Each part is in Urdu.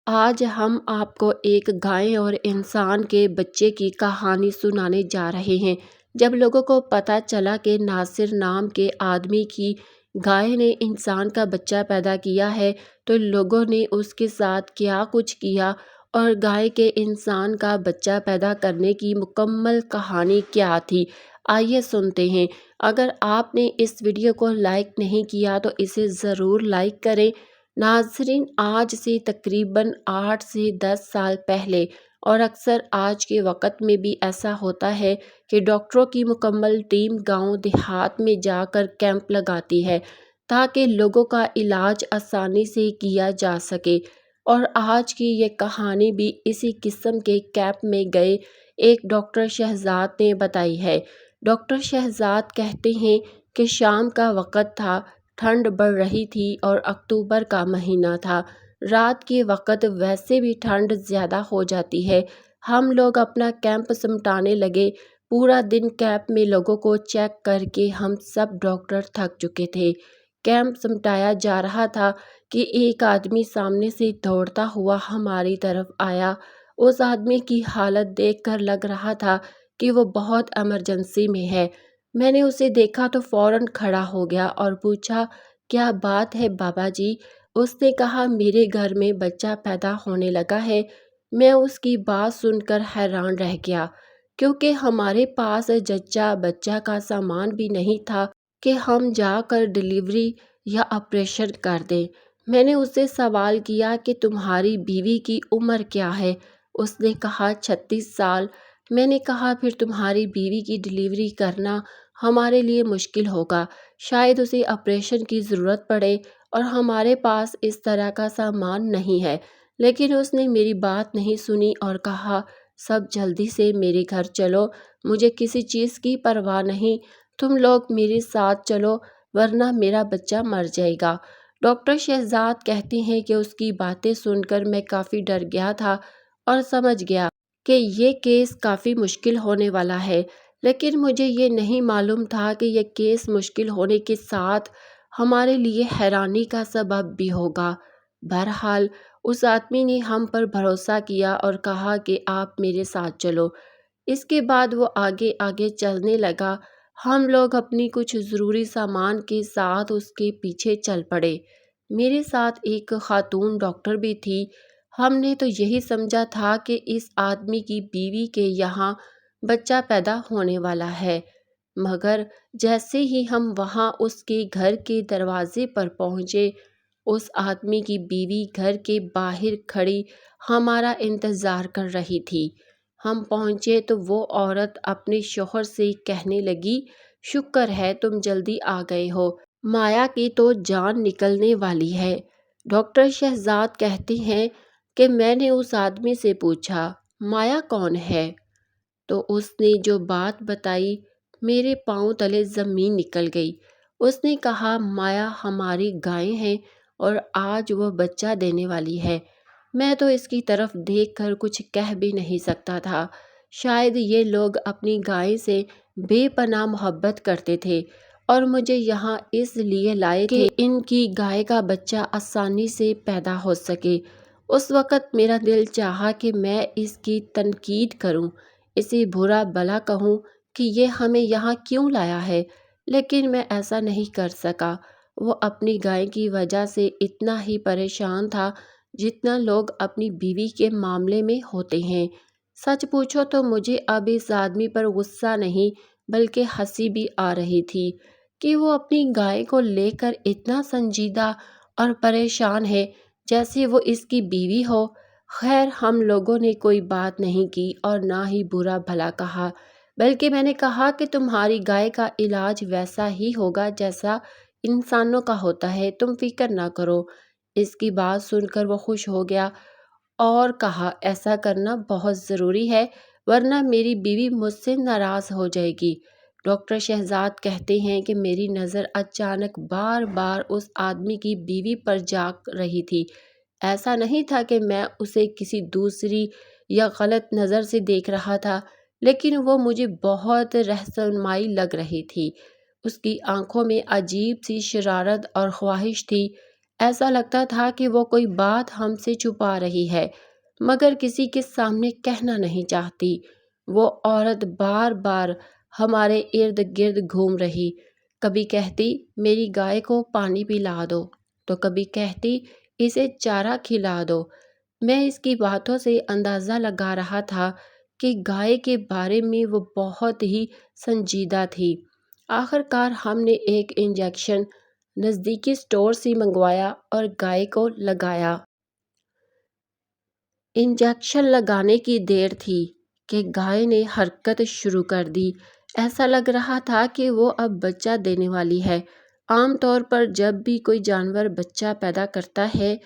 آج ہم آپ کو ایک گائے اور انسان کے بچے کی کہانی سنانے جا رہے ہیں۔ جب لوگوں کو پتہ چلا کہ ناصر نام کے آدمی کی گائے نے انسان کا بچہ پیدا کیا ہے تو لوگوں نے اس کے ساتھ کیا کچھ کیا اور گائے کے انسان کا بچہ پیدا کرنے کی مکمل کہانی کیا تھی، آئیے سنتے ہیں۔ اگر آپ نے اس ویڈیو کو لائک نہیں کیا تو اسے ضرور لائک کریں۔ ناظرین، آج سے تقریباً 8 سے 10 سال پہلے اور اکثر آج کے وقت میں بھی ایسا ہوتا ہے کہ ڈاکٹروں کی مکمل ٹیم گاؤں دیہات میں جا کر کیمپ لگاتی ہے تاکہ لوگوں کا علاج آسانی سے کیا جا سکے، اور آج کی یہ کہانی بھی اسی قسم کے کیمپ میں گئے ایک ڈاکٹر شہزاد نے بتائی ہے۔ ڈاکٹر شہزاد کہتے ہیں کہ شام کا وقت تھا، ٹھنڈ بڑھ رہی تھی اور اکتوبر کا مہینہ تھا۔ رات کے وقت ویسے بھی ٹھنڈ زیادہ ہو جاتی ہے۔ ہم لوگ اپنا کیمپ سمٹانے لگے۔ پورا دن کیمپ میں لوگوں کو چیک کر کے ہم سب ڈاکٹر تھک چکے تھے۔ کیمپ سمٹایا جا رہا تھا کہ ایک آدمی سامنے سے دوڑتا ہوا ہماری طرف آیا۔ اس آدمی کی حالت دیکھ کر لگ رہا تھا کہ وہ بہت ایمرجنسی میں ہے۔ میں نے اسے دیکھا تو فوراً کھڑا ہو گیا اور پوچھا، کیا بات ہے بابا جی؟ اس نے کہا، میرے گھر میں بچہ پیدا ہونے لگا ہے۔ میں اس کی بات سن کر حیران رہ گیا کیونکہ ہمارے پاس جچہ بچہ کا سامان بھی نہیں تھا کہ ہم جا کر ڈلیوری یا آپریشن کر دیں۔ میں نے اس سے سوال کیا کہ تمہاری بیوی کی عمر کیا ہے؟ اس نے کہا 36 سال۔ میں نے کہا پھر تمہاری بیوی کی ڈلیوری کرنا ہمارے لیے مشکل ہوگا، شاید اسے آپریشن کی ضرورت پڑے اور ہمارے پاس اس طرح کا سامان نہیں ہے۔ لیکن اس نے میری بات نہیں سنی اور کہا، سب جلدی سے میرے گھر چلو، مجھے کسی چیز کی پرواہ نہیں، تم لوگ میرے ساتھ چلو ورنہ میرا بچہ مر جائے گا۔ ڈاکٹر شہزاد کہتے ہیں کہ اس کی باتیں سن کر میں کافی ڈر گیا تھا اور سمجھ گیا کہ یہ کیس کافی مشکل ہونے والا ہے، لیکن مجھے یہ نہیں معلوم تھا کہ یہ کیس مشکل ہونے کے ساتھ ہمارے لیے حیرانی کا سبب بھی ہوگا۔ بہرحال اس آدمی نے ہم پر بھروسہ کیا اور کہا کہ آپ میرے ساتھ چلو۔ اس کے بعد وہ آگے آگے چلنے لگا۔ ہم لوگ اپنی کچھ ضروری سامان کے ساتھ اس کے پیچھے چل پڑے۔ میرے ساتھ ایک خاتون ڈاکٹر بھی تھی۔ ہم نے تو یہی سمجھا تھا کہ اس آدمی کی بیوی کے یہاں بچہ پیدا ہونے والا ہے، مگر جیسے ہی ہم وہاں اس کے گھر کے دروازے پر پہنچے، اس آدمی کی بیوی گھر کے باہر کھڑی ہمارا انتظار کر رہی تھی۔ ہم پہنچے تو وہ عورت اپنے شوہر سے کہنے لگی، شکر ہے تم جلدی آ گئے ہو، مایا کی تو جان نکلنے والی ہے۔ ڈاکٹر شہزاد کہتے ہیں کہ میں نے اس آدمی سے پوچھا، مایا کون ہے؟ تو اس نے جو بات بتائی میرے پاؤں تلے زمین نکل گئی۔ اس نے کہا، مایا ہماری گائے ہیں اور آج وہ بچہ دینے والی ہے۔ میں تو اس کی طرف دیکھ کر کچھ کہہ بھی نہیں سکتا تھا۔ شاید یہ لوگ اپنی گائے سے بے پناہ محبت کرتے تھے اور مجھے یہاں اس لیے لائے تھے کہ ان کی گائے کا بچہ آسانی سے پیدا ہو سکے۔ اس وقت میرا دل چاہا کہ میں اس کی تنقید کروں، اسے برا بھلا کہوں کہ یہ ہمیں یہاں کیوں لایا ہے، لیکن میں ایسا نہیں کر سکا۔ وہ اپنی گائے کی وجہ سے اتنا ہی پریشان تھا جتنا لوگ اپنی بیوی کے معاملے میں ہوتے ہیں۔ سچ پوچھو تو مجھے اب اس آدمی پر غصہ نہیں بلکہ ہنسی بھی آ رہی تھی کہ وہ اپنی گائے کو لے کر اتنا سنجیدہ اور پریشان ہے جیسے وہ اس کی بیوی ہو۔ خیر، ہم لوگوں نے کوئی بات نہیں کی اور نہ ہی برا بھلا کہا، بلکہ میں نے کہا کہ تمہاری گائے کا علاج ویسا ہی ہوگا جیسا انسانوں کا ہوتا ہے، تم فکر نہ کرو۔ اس کی بات سن کر وہ خوش ہو گیا اور کہا، ایسا کرنا بہت ضروری ہے ورنہ میری بیوی مجھ سے ناراض ہو جائے گی۔ ڈاکٹر شہزاد کہتے ہیں کہ میری نظر اچانک بار بار اس آدمی کی بیوی پر جا رہی تھی۔ ایسا نہیں تھا کہ میں اسے کسی دوسری یا غلط نظر سے دیکھ رہا تھا، لیکن وہ مجھے بہت رہنمائی لگ رہی تھی۔ اس کی آنکھوں میں عجیب سی شرارت اور خواہش تھی۔ ایسا لگتا تھا کہ وہ کوئی بات ہم سے چھپا رہی ہے مگر کسی کے سامنے کہنا نہیں چاہتی۔ وہ عورت بار بار ہمارے ارد گرد گھوم رہی، کبھی کہتی میری گائے کو پانی پلا دو تو کبھی کہتی اسے چارہ کھلا دو۔ میں اس کی باتوں سے اندازہ لگا رہا تھا کہ گائے کے بارے میں وہ بہت ہی سنجیدہ تھی۔ آخر کار ہم نے ایک انجیکشن نزدیکی اسٹور سے منگوایا اور گائے کو لگایا۔ انجیکشن لگانے کی دیر تھی کہ گائے نے حرکت شروع کر دی۔ ایسا لگ رہا تھا کہ وہ اب بچہ دینے والی ہے۔ عام طور پر جب بھی کوئی جانور بچہ پیدا کرتا ہے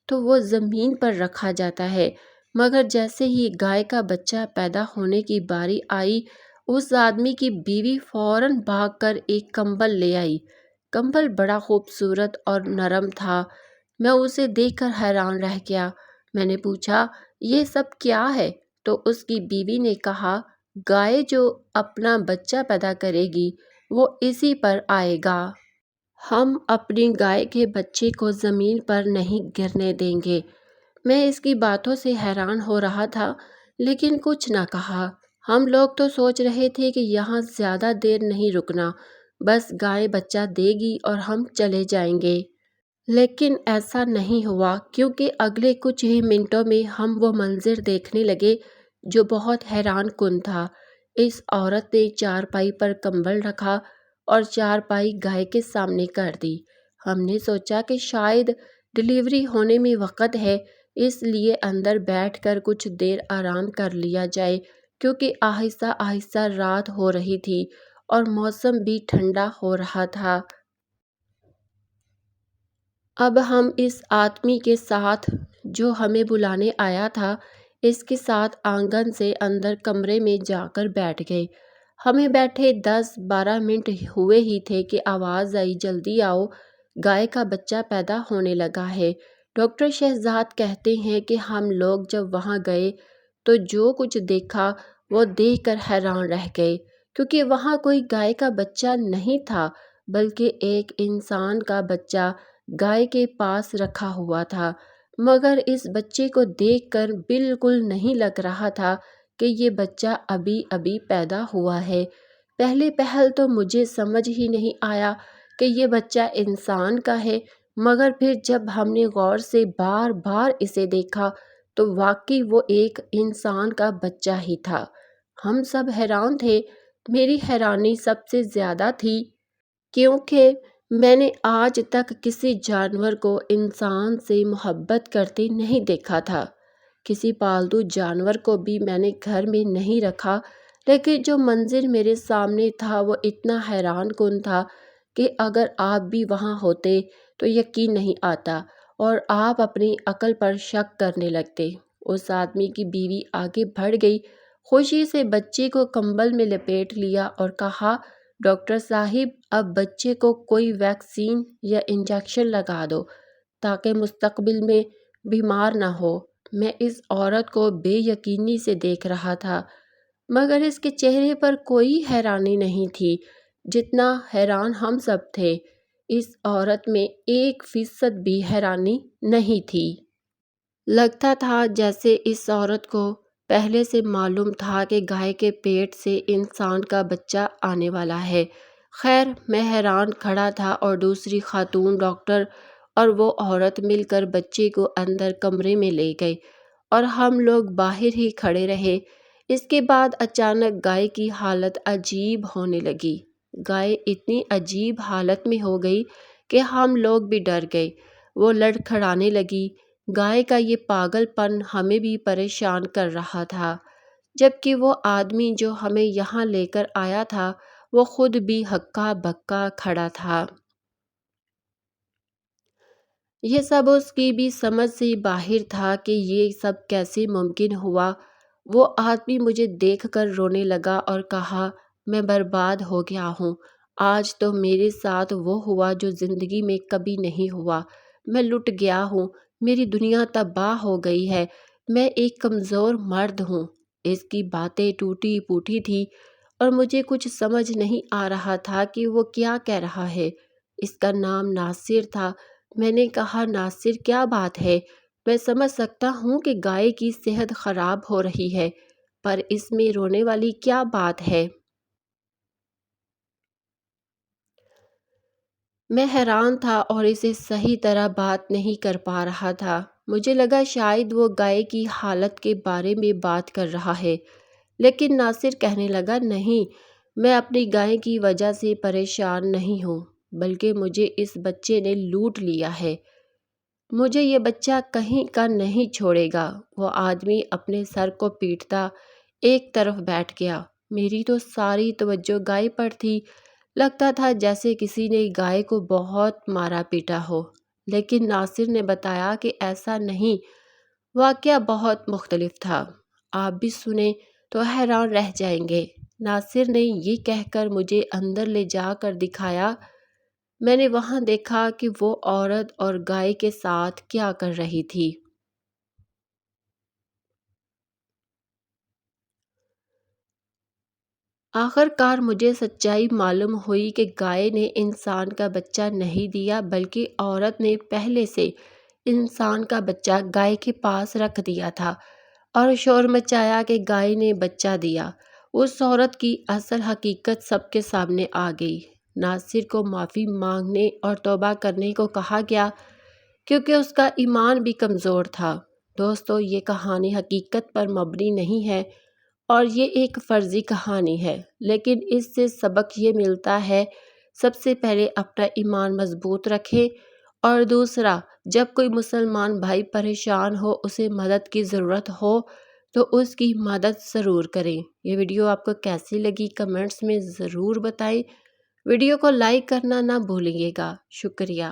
تو وہ زمین پر رکھا جاتا ہے، مگر جیسے ہی گائے کا بچہ پیدا ہونے کی باری آئی، اس آدمی کی بیوی فوراً بھاگ کر ایک کمبل لے آئی۔ کمبل بڑا خوبصورت اور نرم تھا۔ میں اسے دیکھ کر حیران رہ گیا۔ میں نے پوچھا یہ سب کیا ہے؟ تو اس کی بیوی نے کہا گائے جو اپنا بچہ پیدا کرے گی وہ اسی پر آئے گا۔ ہم اپنی گائے کے بچے کو زمین پر نہیں گرنے دیں گے۔ میں اس کی باتوں سے حیران ہو رہا تھا لیکن کچھ نہ کہا۔ ہم لوگ تو سوچ رہے تھے کہ یہاں زیادہ دیر نہیں رکنا، بس گائے بچہ دے گی اور ہم چلے جائیں گے۔ لیکن ایسا نہیں ہوا، کیونکہ اگلے کچھ ہی منٹوں میں ہم وہ منظر دیکھنے لگے جو بہت حیران کن تھا۔ اس عورت نے چارپائی پر کمبل رکھا اور چارپائی گائے کے سامنے کر دی۔ ہم نے سوچا کہ شاید ڈلیوری ہونے میں وقت ہے، اس لیے اندر بیٹھ کر کچھ دیر آرام کر لیا جائے، کیونکہ آہستہ آہستہ رات ہو رہی تھی اور موسم بھی ٹھنڈا ہو رہا تھا۔ اب ہم اس آدمی کے ساتھ جو ہمیں بلانے آیا تھا، اس کے ساتھ آنگن سے اندر کمرے میں جا کر بیٹھ گئے۔ ہمیں بیٹھے 10-12 منٹ ہوئے ہی تھے کہ آواز آئی جلدی آؤ، گائے کا بچہ پیدا ہونے لگا ہے۔ ڈاکٹر شہزاد کہتے ہیں کہ ہم لوگ جب وہاں گئے تو جو کچھ دیکھا وہ دیکھ کر حیران رہ گئے، کیونکہ وہاں کوئی گائے کا بچہ نہیں تھا بلکہ ایک انسان کا بچہ گائے کے پاس رکھا ہوا تھا، مگر اس بچے کو دیکھ کر بالکل نہیں لگ رہا تھا کہ یہ بچہ ابھی ابھی پیدا ہوا ہے۔ پہلے پہل تو مجھے سمجھ ہی نہیں آیا کہ یہ بچہ انسان کا ہے، مگر پھر جب ہم نے غور سے بار بار اسے دیکھا تو واقعی وہ ایک انسان کا بچہ ہی تھا۔ ہم سب حیران تھے۔ میری حیرانی سب سے زیادہ تھی کیونکہ میں نے آج تک کسی جانور کو انسان سے محبت کرتے نہیں دیکھا تھا۔ کسی پالتو جانور کو بھی میں نے گھر میں نہیں رکھا، لیکن جو منظر میرے سامنے تھا وہ اتنا حیران کن تھا کہ اگر آپ بھی وہاں ہوتے تو یقین نہیں آتا اور آپ اپنی عقل پر شک کرنے لگتے۔ اس آدمی کی بیوی آگے بڑھ گئی، خوشی سے بچے کو کمبل میں لپیٹ لیا اور کہا ڈاکٹر صاحب اب بچے کو کوئی ویکسین یا انجیکشن لگا دو تاکہ مستقبل میں بیمار نہ ہو۔ میں اس عورت کو بے یقینی سے دیکھ رہا تھا، مگر اس کے چہرے پر کوئی حیرانی نہیں تھی جتنا حیران ہم سب تھے۔ اس عورت میں 1% بھی حیرانی نہیں تھی۔ لگتا تھا جیسے اس عورت کو پہلے سے معلوم تھا کہ گائے کے پیٹ سے انسان کا بچہ آنے والا ہے۔ خیر میں حیران کھڑا تھا اور دوسری خاتون ڈاکٹر اور وہ عورت مل کر بچے کو اندر کمرے میں لے گئے اور ہم لوگ باہر ہی کھڑے رہے۔ اس کے بعد اچانک گائے کی حالت عجیب ہونے لگی۔ گائے اتنی عجیب حالت میں ہو گئی کہ ہم لوگ بھی ڈر گئے۔ وہ لڑکھڑانے لگی۔ گائے کا یہ پاگل پن ہمیں بھی پریشان کر رہا تھا، جبکہ وہ آدمی جو ہمیں یہاں لے کر آیا تھا وہ خود بھی ہکا بکا کھڑا تھا۔ یہ سب اس کی بھی سمجھ سے باہر تھا کہ یہ سب کیسے ممکن ہوا۔ وہ آدمی مجھے دیکھ کر رونے لگا اور کہا میں برباد ہو گیا ہوں۔ آج تو میرے ساتھ وہ ہوا جو زندگی میں کبھی نہیں ہوا۔ میں لٹ گیا ہوں، میری دنیا تباہ ہو گئی ہے، میں ایک کمزور مرد ہوں۔ اس کی باتیں ٹوٹی پھوٹی تھی اور مجھے کچھ سمجھ نہیں آ رہا تھا کہ وہ کیا کہہ رہا ہے۔ اس کا نام ناصر تھا۔ میں نے کہا ناصر کیا بات ہے؟ میں سمجھ سکتا ہوں کہ گائے کی صحت خراب ہو رہی ہے، پر اس میں رونے والی کیا بات ہے؟ میں حیران تھا اور اسے صحیح طرح بات نہیں کر پا رہا تھا۔ مجھے لگا شاید وہ گائے کی حالت کے بارے میں بات کر رہا ہے، لیکن ناصر کہنے لگا نہیں، میں اپنی گائے کی وجہ سے پریشان نہیں ہوں، بلکہ مجھے اس بچے نے لوٹ لیا ہے۔ مجھے یہ بچہ کہیں کا نہیں چھوڑے گا۔ وہ آدمی اپنے سر کو پیٹتا ایک طرف بیٹھ گیا۔ میری تو ساری توجہ گائے پر تھی۔ لگتا تھا جیسے کسی نے گائے کو بہت مارا پیٹا ہو، لیکن ناصر نے بتایا کہ ایسا نہیں، واقعہ بہت مختلف تھا۔ آپ بھی سنیں تو حیران رہ جائیں گے۔ ناصر نے یہ کہہ کر مجھے اندر لے جا کر دکھایا۔ میں نے وہاں دیکھا کہ وہ عورت اور گائے کے ساتھ کیا کر رہی تھی۔ آخر کار مجھے سچائی معلوم ہوئی کہ گائے نے انسان کا بچہ نہیں دیا، بلکہ عورت نے پہلے سے انسان کا بچہ گائے کے پاس رکھ دیا تھا اور شور مچایا کہ گائے نے بچہ دیا۔ اس عورت کی اصل حقیقت سب کے سامنے آ گئی۔ ناصر کو معافی مانگنے اور توبہ کرنے کو کہا گیا کیونکہ اس کا ایمان بھی کمزور تھا۔ دوستو، یہ کہانی حقیقت پر مبنی نہیں ہے اور یہ ایک فرضی کہانی ہے، لیکن اس سے سبق یہ ملتا ہے، سب سے پہلے اپنا ایمان مضبوط رکھیں، اور دوسرا، جب کوئی مسلمان بھائی پریشان ہو، اسے مدد کی ضرورت ہو تو اس کی مدد ضرور کریں۔ یہ ویڈیو آپ کو کیسی لگی کمنٹس میں ضرور بتائیں۔ ویڈیو کو لائک کرنا نہ بھولیے گا۔ شکریہ۔